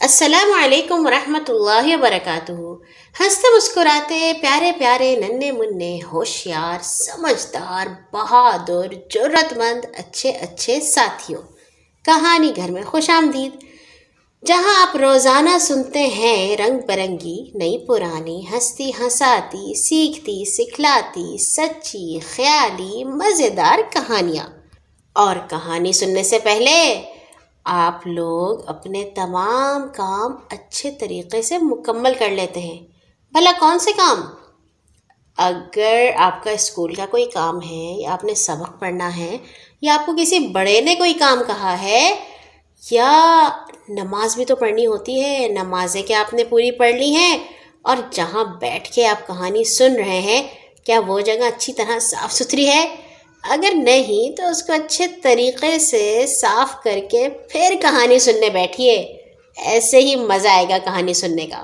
السلام علیکم ورحمۃ اللہ وبرکاتہ۔ ہنستے مسکراتے پیارے پیارے ننھے منھے ہوشیار سمجھدار بہادر جرت مند اچھے اچھے ساتھیوں، کہانی گھر میں خوش آمدید، جہاں آپ روزانہ سنتے ہیں رنگ برنگی نئی پرانی ہنستی ہنساتی سیکھتی سکھلاتی سچی خیالی مزیدار کہانیاں۔ اور کہانی سننے سے پہلے آپ لوگ اپنے تمام کام اچھے طریقے سے مکمل کر لیتے ہیں۔ بھلا کون سے کام؟ اگر آپ کا اسکول کا کوئی کام ہے یا آپ نے سبق پڑھنا ہے یا آپ کو کسی بڑے نے کوئی کام کہا ہے یا نماز بھی تو پڑھنی ہوتی ہے، نمازیں کیا آپ نے پوری پڑھ لی ہیں؟ اور جہاں بیٹھ کے آپ کہانی سن رہے ہیں کیا وہ جگہ اچھی طرح صاف ستھری ہے؟ اگر نہیں تو اس کو اچھے طریقے سے صاف کر کے پھر کہانی سننے بیٹھیے، ایسے ہی مزہ آئے گا کہانی سننے کا۔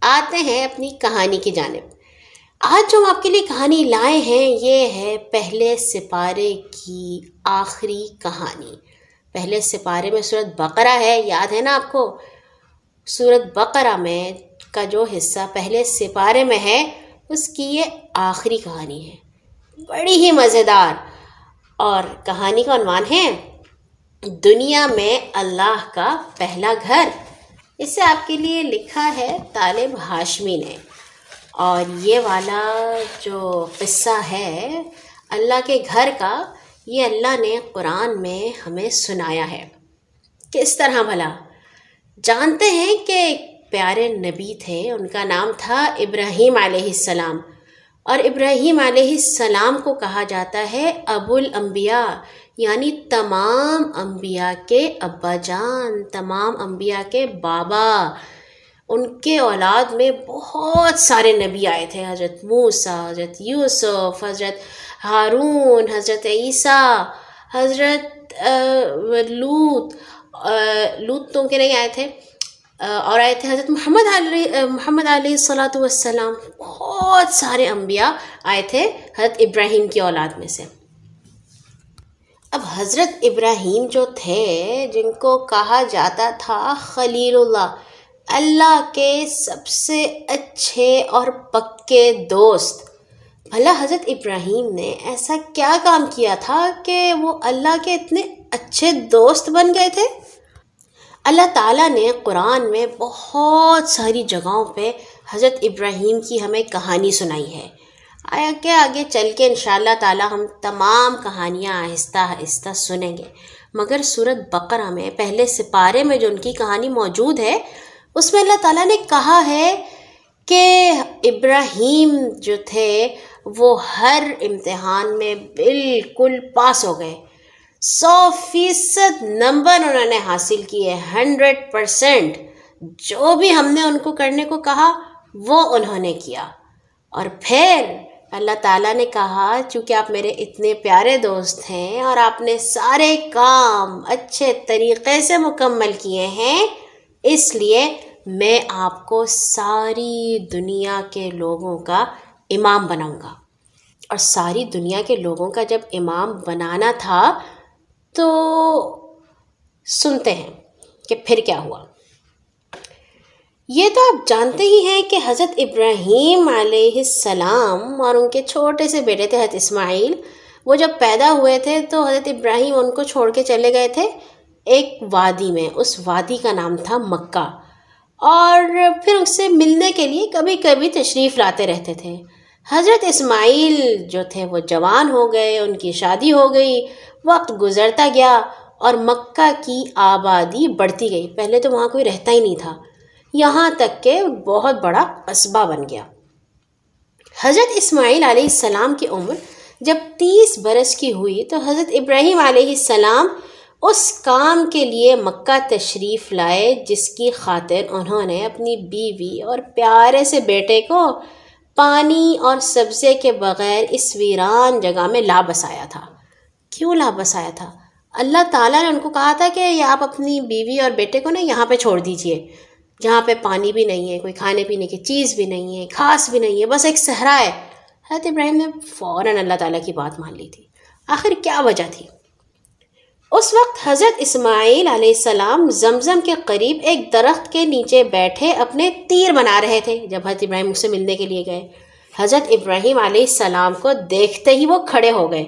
آتے ہیں اپنی کہانی کی جانب۔ آج جو ہم آپ کے لیے کہانی لائے ہیں یہ ہے پہلے سپارے کی آخری کہانی۔ پہلے سپارے میں سورۃ بقرہ ہے، یاد ہے نا آپ کو؟ سورۃ بقرہ میں کا جو حصہ پہلے سپارے میں ہے اس کی یہ آخری کہانی ہے، بڑی ہی مزیدار۔ اور کہانی کا عنوان ہے دنیا میں اللہ کا پہلا گھر۔ اسے آپ کے لیے لکھا ہے طالب ہاشمی نے، اور یہ والا جو قصہ ہے اللہ کے گھر کا، یہ اللہ نے قرآن میں ہمیں سنایا ہے۔ کس طرح بھلا؟ جانتے ہیں کہ ایک پیارے نبی تھے، ان کا نام تھا ابراہیم علیہ السلام، اور ابراہیم علیہ السلام کو کہا جاتا ہے ابو الانبیاء، یعنی تمام انبیاء کے ابا جان، تمام انبیاء کے بابا۔ ان کے اولاد میں بہت سارے نبی آئے تھے، حضرت موسیٰ، حضرت یوسف، حضرت ہارون، حضرت عیسیٰ، حضرت لوط تو ان کے نہیں آئے تھے، اور آئے تھے حضرت محمد علیہ الصلاۃ والسلام۔ بہت سارے انبیاء آئے تھے حضرت ابراہیم کی اولاد میں سے۔ اب حضرت ابراہیم جو تھے، جن کو کہا جاتا تھا خلیل اللہ، اللہ کے سب سے اچھے اور پکے دوست، بھلا حضرت ابراہیم نے ایسا کیا کام کیا تھا کہ وہ اللہ کے اتنے اچھے دوست بن گئے تھے؟ اللہ تعالیٰ نے قرآن میں بہت ساری جگہوں پہ حضرت ابراہیم کی ہمیں کہانی سنائی ہے۔ آگے چل کے انشاءاللہ تعالیٰ ہم تمام کہانیاں آہستہ آہستہ سنیں گے، مگر سورۃ بقرہ میں پہلے سپارے میں جو ان کی کہانی موجود ہے اس میں اللہ تعالیٰ نے کہا ہے کہ ابراہیم جو تھے وہ ہر امتحان میں بالکل پاس ہو گئے، 100% نمبر انہوں نے حاصل کیے، 100%۔ جو بھی ہم نے ان کو کرنے کو کہا وہ انہوں نے کیا۔ اور پھر اللہ تعالیٰ نے کہا چونکہ آپ میرے اتنے پیارے دوست ہیں اور آپ نے سارے کام اچھے طریقے سے مکمل کیے ہیں، اس لیے میں آپ کو ساری دنیا کے لوگوں کا امام بناؤں گا۔ اور ساری دنیا کے لوگوں کا جب امام بنانا تھا تو سنتے ہیں کہ پھر کیا ہوا۔ یہ تو آپ جانتے ہی ہیں کہ حضرت ابراہیم علیہ السلام اور ان کے چھوٹے سے بیٹے تھے حضرت اسماعیل، وہ جب پیدا ہوئے تھے تو حضرت ابراہیم ان کو چھوڑ کے چلے گئے تھے ایک وادی میں، اس وادی کا نام تھا مکہ، اور پھر اس سے ملنے کے لیے کبھی کبھی تشریف لاتے رہتے تھے۔ حضرت اسماعیل جو تھے وہ جوان ہو گئے، ان کی شادی ہو گئی، وقت گزرتا گیا اور مکہ کی آبادی بڑھتی گئی۔ پہلے تو وہاں کوئی رہتا ہی نہیں تھا، یہاں تک کہ بہت بڑا قصبہ بن گیا۔ حضرت اسماعیل علیہ السلام کی عمر جب 30 برس کی ہوئی تو حضرت ابراہیم علیہ السلام اس کام کے لیے مکہ تشریف لائے جس کی خاطر انہوں نے اپنی بیوی اور پیارے سے بیٹے کو پانی اور سبزے کے بغیر اس ویران جگہ میں لا بسایا تھا۔ کیوں لا بسایا تھا؟ اللہ تعالیٰ نے ان کو کہا تھا کہ آپ اپنی بیوی اور بیٹے کو نا یہاں پہ چھوڑ دیجئے، جہاں پہ پانی بھی نہیں ہے، کوئی کھانے پینے کی چیز بھی نہیں ہے، گھاس بھی نہیں ہے، بس ایک صحرا ہے۔ حضرت ابراہیم نے فوراً اللہ تعالیٰ کی بات مان لی تھی۔ آخر کیا وجہ تھی؟ اس وقت حضرت اسماعیل علیہ السلام زمزم کے قریب ایک درخت کے نیچے بیٹھے اپنے تیر بنا رہے تھے جب حضرت ابراہیم اس سے ملنے کے لیے گئے۔ حضرت ابراہیم علیہ السلام کو دیکھتے ہی وہ کھڑے ہو گئے،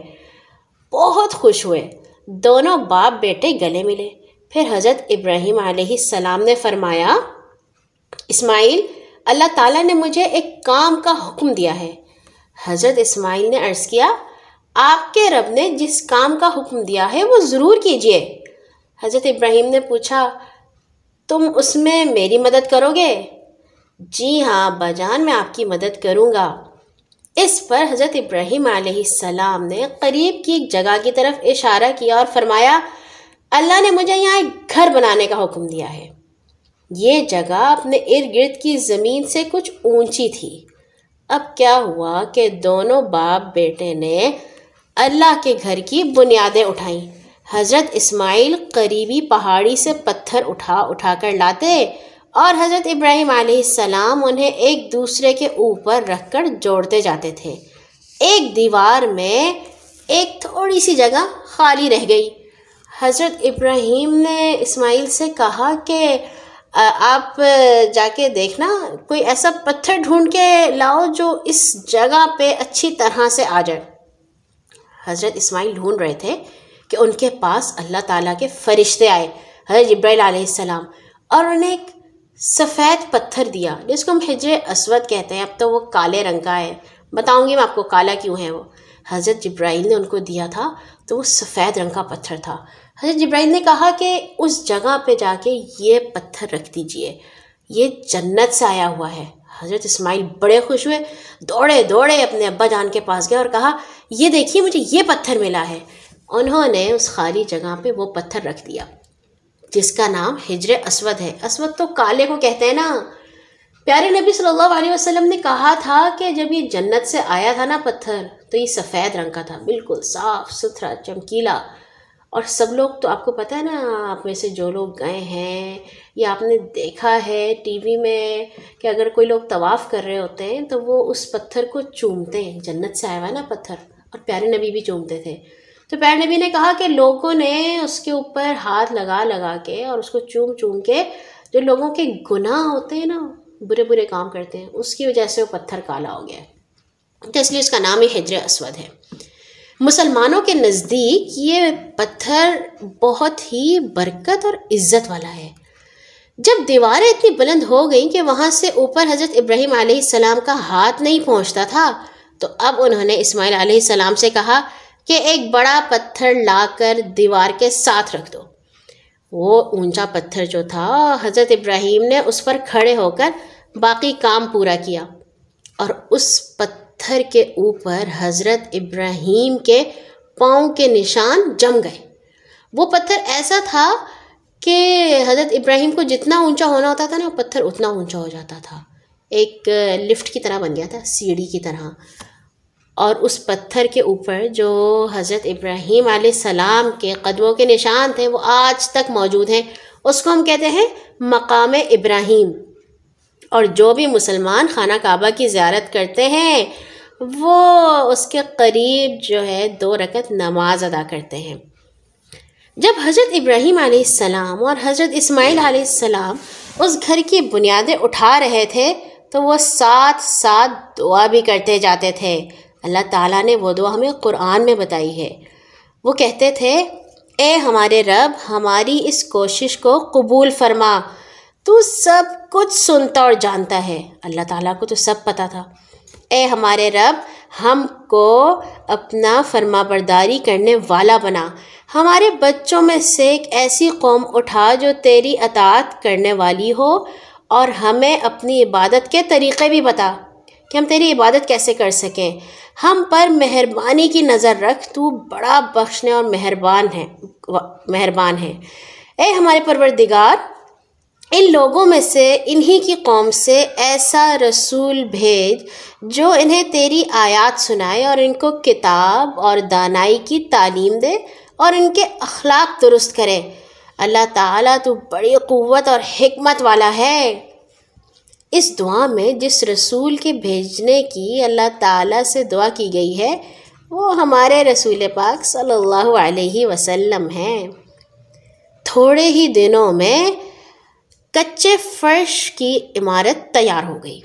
بہت خوش ہوئے۔ دونوں باپ بیٹے گلے ملے۔ پھر حضرت ابراہیم علیہ السلام نے فرمایا، اسماعیل، اللہ تعالیٰ نے مجھے ایک کام کا حکم دیا ہے۔ حضرت اسماعیل نے عرض کیا، آپ کے رب نے جس کام کا حکم دیا ہے وہ ضرور کیجیے۔ حضرت ابراہیم نے پوچھا، تم اس میں میری مدد کرو گے؟ جی ہاں ابا جان، میں آپ کی مدد کروں گا۔ اس پر حضرت ابراہیم علیہ السلام نے قریب کی ایک جگہ کی طرف اشارہ کیا اور فرمایا، اللہ نے مجھے یہاں ایک گھر بنانے کا حکم دیا ہے۔ یہ جگہ اپنے ارد گرد کی زمین سے کچھ اونچی تھی۔ اب کیا ہوا کہ دونوں باپ بیٹے نے اللہ کے گھر کی بنیادیں اٹھائیں۔ حضرت اسماعیل قریبی پہاڑی سے پتھر اٹھا کر لاتے اور حضرت ابراہیم علیہ السلام انہیں ایک دوسرے کے اوپر رکھ کر جوڑتے جاتے تھے۔ ایک دیوار میں ایک تھوڑی سی جگہ خالی رہ گئی۔ حضرت ابراہیم نے اسماعیل سے کہا کہ آپ جا کے دیکھنا، کوئی ایسا پتھر ڈھونڈ کے لاؤ جو اس جگہ پہ اچھی طرح سے آ جائے۔ حضرت اسماعیل ڈھونڈ رہے تھے کہ ان کے پاس اللہ تعالیٰ کے فرشتے آئے، حضرت جبرائیل علیہ السلام، اور انہیں ایک سفید پتھر دیا جس کو ہم حجر اسود کہتے ہیں۔ اب تو وہ کالے رنگ کا ہے، بتاؤں گی میں آپ کو کالا کیوں ہے۔ وہ حضرت جبرائیل نے ان کو دیا تھا تو وہ سفید رنگ کا پتھر تھا۔ حضرت جبرائیل نے کہا کہ اس جگہ پہ جا کے یہ پتھر رکھ دیجئے، یہ جنت سے آیا ہوا ہے۔ حضرت اسماعیل بڑے خوش ہوئے، دوڑے اپنے ابا جان کے پاس گئے اور کہا، یہ دیکھیے مجھے یہ پتھر ملا ہے۔ انہوں نے اس خالی جگہ پہ وہ پتھر رکھ دیا جس کا نام حجر اسود ہے۔ اسود تو کالے کو کہتے ہیں نا۔ پیارے نبی صلی اللہ علیہ وسلم نے کہا تھا کہ جب یہ جنت سے آیا تھا نا پتھر تو یہ سفید رنگ کا تھا، بالکل صاف ستھرا چمکیلا۔ اور سب لوگ تو آپ کو پتہ ہے نا، آپ میں سے جو لوگ گئے ہیں یا آپ نے دیکھا ہے ٹی وی میں کہ اگر کوئی لوگ طواف کر رہے ہوتے ہیں تو وہ اس پتھر کو چومتے ہیں، جنت سے آیا ہوا ہے نا پتھر، اور پیارے نبی بھی چومتے تھے۔ تو پیارے نبی نے کہا کہ لوگوں نے اس کے اوپر ہاتھ لگا کے اور اس کو چوم کے جو لوگوں کے گناہ ہوتے ہیں نا، برے کام کرتے ہیں، اس کی وجہ سے وہ پتھر کالا ہو گیا ہے، تو اس لیے اس کا نام ہی حجر اسود ہے۔ مسلمانوں کے نزدیک یہ پتھر بہت ہی برکت اور عزت والا ہے۔ جب دیواریں اتنی بلند ہو گئیں کہ وہاں سے اوپر حضرت ابراہیم علیہ السلام کا ہاتھ نہیں پہنچتا تھا تو اب انہوں نے اسماعیل علیہ السلام سے کہا کہ ایک بڑا پتھر لا کر دیوار کے ساتھ رکھ دو۔ وہ اونچا پتھر جو تھا، حضرت ابراہیم نے اس پر کھڑے ہو کر باقی کام پورا کیا اور اس پتھر کے اوپر حضرت ابراہیم کے پاؤں کے نشان جم گئے۔ وہ پتھر ایسا تھا کہ حضرت ابراہیم کو جتنا اونچا ہونا ہوتا تھا نا، وہ پتھر اتنا اونچا ہو جاتا تھا، ایک لفٹ کی طرح بن گیا تھا، سیڑھی کی طرح۔ اور اس پتھر کے اوپر جو حضرت ابراہیم علیہ السلام کے قدموں کے نشان تھے وہ آج تک موجود ہیں۔ اس کو ہم کہتے ہیں مقام ابراہیم۔ اور جو بھی مسلمان خانہ کعبہ کی زیارت کرتے ہیں وہ اس کے قریب جو ہے 2 رکعت نماز ادا کرتے ہیں۔ جب حضرت ابراہیم علیہ السلام اور حضرت اسماعیل علیہ السلام اس گھر کی بنیادیں اٹھا رہے تھے تو وہ ساتھ دعا بھی کرتے جاتے تھے۔ اللہ تعالیٰ نے وہ دعا ہمیں قرآن میں بتائی ہے۔ وہ کہتے تھے، اے ہمارے رب، ہماری اس کوشش کو قبول فرما، تو سب کچھ سنتا اور جانتا ہے۔ اللہ تعالیٰ کو تو سب پتہ تھا۔ اے ہمارے رب، ہم کو اپنا فرما برداری کرنے والا بنا، ہمارے بچوں میں سے ایک ایسی قوم اٹھا جو تیری اطاعت کرنے والی ہو، اور ہمیں اپنی عبادت کے طریقے بھی بتا کہ ہم تیری عبادت کیسے کر سکیں۔ ہم پر مہربانی کی نظر رکھ، تو بڑا بخشنے اور مہربان ہے۔ اے ہمارے پروردگار، ان لوگوں میں سے، انہی کی قوم سے ایسا رسول بھیج جو انہیں تیری آیات سنائے اور ان کو کتاب اور دانائی کی تعلیم دے اور ان کے اخلاق درست کرے۔ اللہ تعالیٰ تو بڑی قوت اور حکمت والا ہے۔ اس دعا میں جس رسول کے بھیجنے کی اللہ تعالیٰ سے دعا کی گئی ہے وہ ہمارے رسول پاک صلی اللہ علیہ وسلم ہیں۔ تھوڑے ہی دنوں میں کچے فرش کی عمارت تیار ہو گئی۔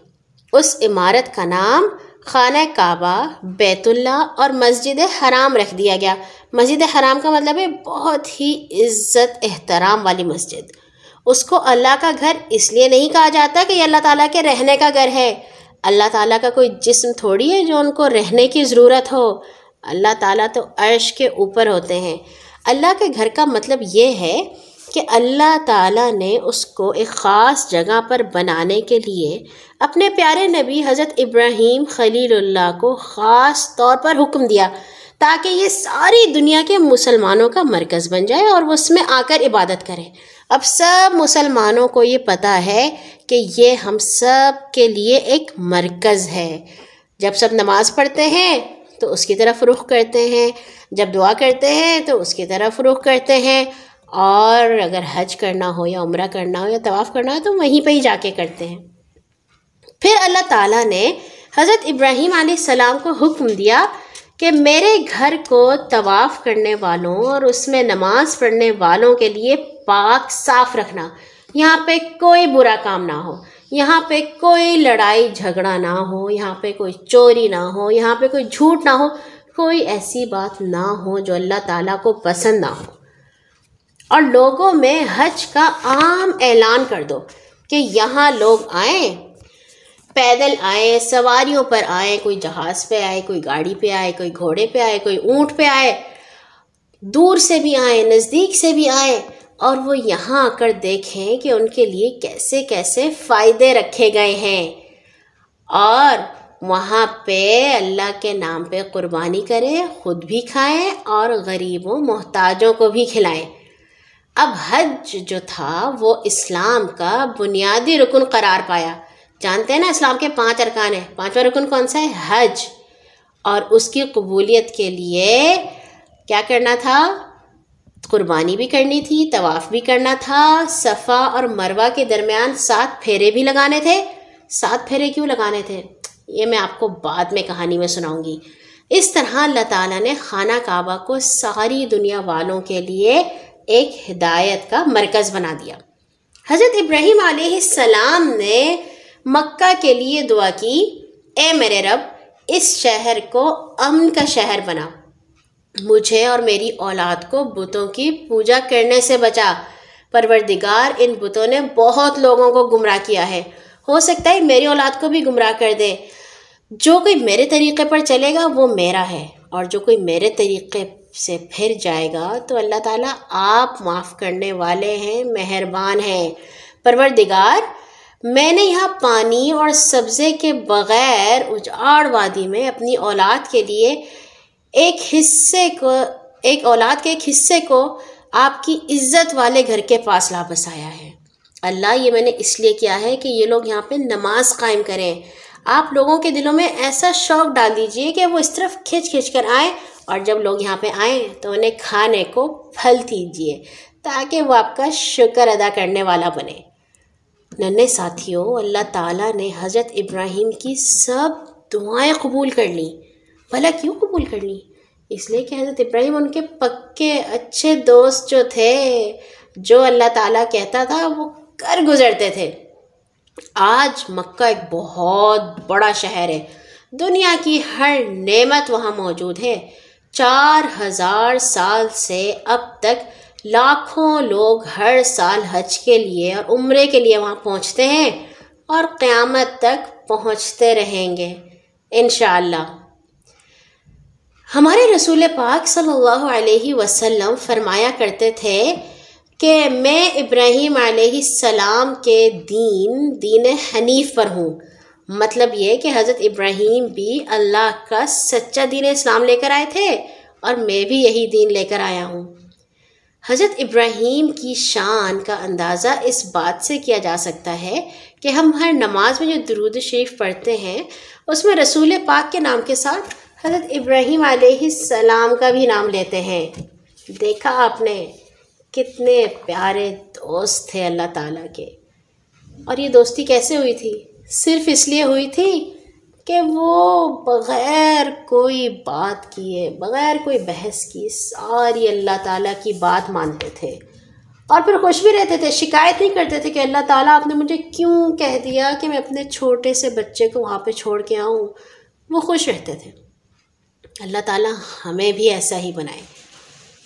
اس عمارت کا نام خانہ کعبہ، بیت اللہ اور مسجد حرام رکھ دیا گیا۔ مسجد حرام کا مطلب ہے بہت ہی عزت احترام والی مسجد۔ اس کو اللہ کا گھر اس لیے نہیں کہا جاتا کہ یہ اللہ تعالیٰ کے رہنے کا گھر ہے۔ اللہ تعالیٰ کا کوئی جسم تھوڑی ہے جو ان کو رہنے کی ضرورت ہو۔ اللہ تعالیٰ تو عرش کے اوپر ہوتے ہیں۔ اللہ کے گھر کا مطلب یہ ہے کہ اللہ تعالیٰ نے اس کو ایک خاص جگہ پر بنانے کے لیے اپنے پیارے نبی حضرت ابراہیم خلیل اللہ کو خاص طور پر حکم دیا تاکہ یہ ساری دنیا کے مسلمانوں کا مرکز بن جائے اور وہ اس میں آ کر عبادت کریں۔ اب سب مسلمانوں کو یہ پتہ ہے کہ یہ ہم سب کے لیے ایک مرکز ہے۔ جب سب نماز پڑھتے ہیں تو اس کی طرف رخ کرتے ہیں، جب دعا کرتے ہیں تو اس کی طرف رخ کرتے ہیں، اور اگر حج کرنا ہو یا عمرہ کرنا ہو یا طواف کرنا ہو تو وہیں پہ ہی جا کے کرتے ہیں۔ پھر اللہ تعالیٰ نے حضرت ابراہیم علیہ السلام کو حکم دیا کہ میرے گھر کو طواف کرنے والوں اور اس میں نماز پڑھنے والوں کے لیے پاک صاف رکھنا۔ یہاں پہ کوئی برا کام نہ ہو، یہاں پہ کوئی لڑائی جھگڑا نہ ہو، یہاں پہ کوئی چوری نہ ہو، یہاں پہ کوئی جھوٹ نہ ہو، کوئی ایسی بات نہ ہو جو اللہ تعالیٰ کو پسند نہ ہو۔ اور لوگوں میں حج کا عام اعلان کر دو کہ یہاں لوگ آئیں، پیدل آئیں، سواریوں پر آئیں، کوئی جہاز پہ آئے، کوئی گاڑی پہ آئے، کوئی گھوڑے پہ آئے، کوئی اونٹ پہ آئے، دور سے بھی آئیں، نزدیک سے بھی آئیں، اور وہ یہاں آ کر دیکھیں کہ ان کے لیے کیسے کیسے فائدے رکھے گئے ہیں، اور وہاں پہ اللہ کے نام پہ قربانی کریں، خود بھی کھائیں اور غریبوں محتاجوں کو بھی کھلائیں۔ اب حج جو تھا وہ اسلام کا بنیادی رکن قرار پایا۔ جانتے ہیں نا اسلام کے 5 ارکان ہیں، 5واں رکن کون سا ہے؟ حج۔ اور اس کی قبولیت کے لیے کیا کرنا تھا؟ قربانی بھی کرنی تھی، طواف بھی کرنا تھا، صفا اور مروہ کے درمیان 7 پھیرے بھی لگانے تھے۔ 7 پھیرے کیوں لگانے تھے یہ میں آپ کو بعد میں کہانی میں سناؤں گی۔ اس طرح اللہ تعالیٰ نے خانہ کعبہ کو ساری دنیا والوں کے لیے ایک ہدایت کا مرکز بنا دیا۔ حضرت ابراہیم علیہ السلام نے مکہ کے لیے دعا کی، اے میرے رب اس شہر کو امن کا شہر بنا، مجھے اور میری اولاد کو بتوں کی پوجا کرنے سے بچا۔ پروردگار ان بتوں نے بہت لوگوں کو گمراہ کیا ہے، ہو سکتا ہے میری اولاد کو بھی گمراہ کر دے۔ جو کوئی میرے طریقے پر چلے گا وہ میرا ہے، اور جو کوئی میرے طریقے سے پھر جائے گا تو اللہ تعالیٰ آپ معاف کرنے والے ہیں، مہربان ہیں۔ پروردگار میں نے یہاں پانی اور سبزے کے بغیر اجاڑ وادی میں اپنی اولاد کے لیے ایک اولاد کے ایک حصے کو آپ کی عزت والے گھر کے پاس لا بسایا ہے۔ اللہ یہ میں نے اس لیے کیا ہے کہ یہ لوگ یہاں پہ نماز قائم کریں۔ آپ لوگوں کے دلوں میں ایسا شوق ڈال دیجئے کہ وہ اس طرف کھنچ کر آئیں، اور جب لوگ یہاں پہ آئیں تو انہیں کھانے کو پھل دیجئے تاکہ وہ آپ کا شکر ادا کرنے والا بنے۔ ننھے ساتھیوں، اللہ تعالیٰ نے حضرت ابراہیم کی سب دعائیں قبول کر لیں۔ بھلا کیوں قبول کر لیں؟ اس لیے کہ حضرت ابراہیم ان کے پکے اچھے دوست جو تھے، جو اللہ تعالیٰ کہتا تھا وہ کر گزرتے تھے۔ آج مکہ ایک بہت بڑا شہر ہے، دنیا کی ہر نعمت وہاں موجود ہے۔ 4000 سال سے اب تک لاکھوں لوگ ہر سال حج کے لیے اور عمرے کے لیے وہاں پہنچتے ہیں، اور قیامت تک پہنچتے رہیں گے انشاءاللہ۔ ہمارے رسول پاک صلی اللہ علیہ وسلم فرمایا کرتے تھے کہ میں ابراہیم علیہ السلام کے دین حنیف پر ہوں۔ مطلب یہ کہ حضرت ابراہیم بھی اللہ کا سچا دین اسلام لے کر آئے تھے، اور میں بھی یہی دین لے کر آیا ہوں۔ حضرت ابراہیم کی شان کا اندازہ اس بات سے کیا جا سکتا ہے کہ ہم ہر نماز میں جو درود شریف پڑھتے ہیں اس میں رسول پاک کے نام کے ساتھ حضرت ابراہیم علیہ السلام کا بھی نام لیتے ہیں۔ دیکھا آپ نے کتنے پیارے دوست تھے اللہ تعالیٰ کے، اور یہ دوستی کیسے ہوئی تھی؟ صرف اس لیے ہوئی تھی کہ وہ بغیر کوئی بات کیے، بغیر کوئی بحث کی ساری اللہ تعالیٰ کی بات مانتے تھے، اور پھر خوش بھی رہتے تھے، شکایت نہیں کرتے تھے کہ اللہ تعالیٰ آپ نے مجھے کیوں کہہ دیا کہ میں اپنے چھوٹے سے بچے کو وہاں پہ چھوڑ کے آؤں۔ وہ خوش رہتے تھے۔ اللہ تعالیٰ ہمیں بھی ایسا ہی بنائے۔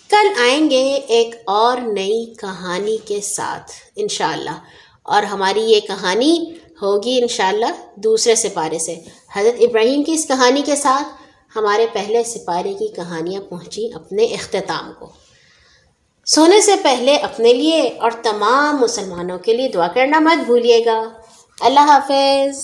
کل آئیں گے ایک اور نئی کہانی کے ساتھ انشاءاللہ، اور ہماری یہ کہانی ہوگی انشاءاللہ دوسرے سپارے سے۔ حضرت ابراہیم کی اس کہانی کے ساتھ ہمارے پہلے سپارے کی کہانیاں پہنچیں اپنے اختتام کو۔ سونے سے پہلے اپنے لیے اور تمام مسلمانوں کے لیے دعا کرنا مت بھولیے گا۔ اللہ حافظ۔